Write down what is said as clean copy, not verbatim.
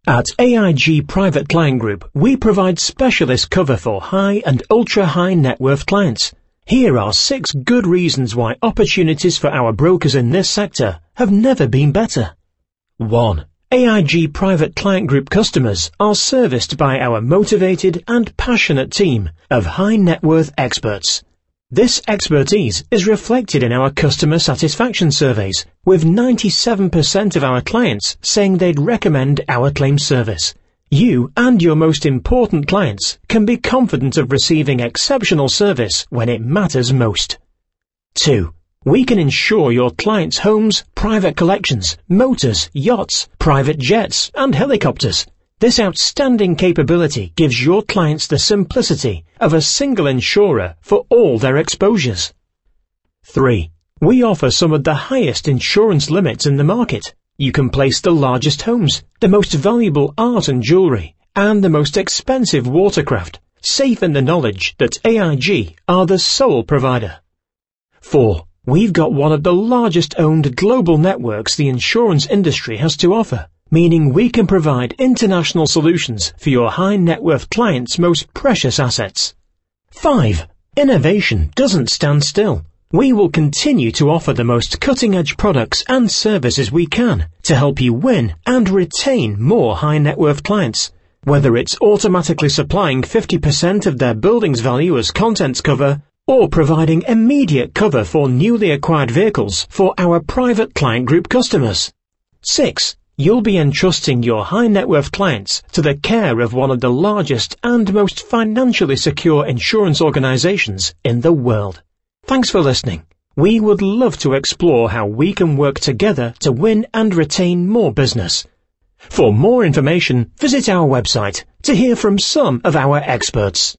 At AIG Private Client Group, we provide specialist cover for high and ultra-high net worth clients. Here are 6 good reasons why opportunities for our brokers in this sector have never been better. 1. AIG Private Client Group customers are serviced by our motivated and passionate team of high net worth experts. This expertise is reflected in our customer satisfaction surveys, with 97% of our clients saying they'd recommend our claims service. You and your most important clients can be confident of receiving exceptional service when it matters most. 2. We can insure your clients' homes, private collections, motors, yachts, private jets, and helicopters. This outstanding capability gives your clients the simplicity of a single insurer for all their exposures. 3. We offer some of the highest insurance limits in the market. You can place the largest homes, the most valuable art and jewellery, and the most expensive watercraft, safe in the knowledge that AIG are the sole provider. 4. We've got one of the largest owned global networks the insurance industry has to offer, meaning we can provide international solutions for your high net worth clients' most precious assets. 5. Innovation doesn't stand still. We will continue to offer the most cutting-edge products and services we can to help you win and retain more high net worth clients. Whether it's automatically supplying 50% of their building's value as contents cover, or providing immediate cover for newly acquired vehicles for our private client group customers. 6. You'll be entrusting your high net worth clients to the care of one of the largest and most financially secure insurance organizations in the world. Thanks for listening. We would love to explore how we can work together to win and retain more business. For more information, visit our website to hear from some of our experts.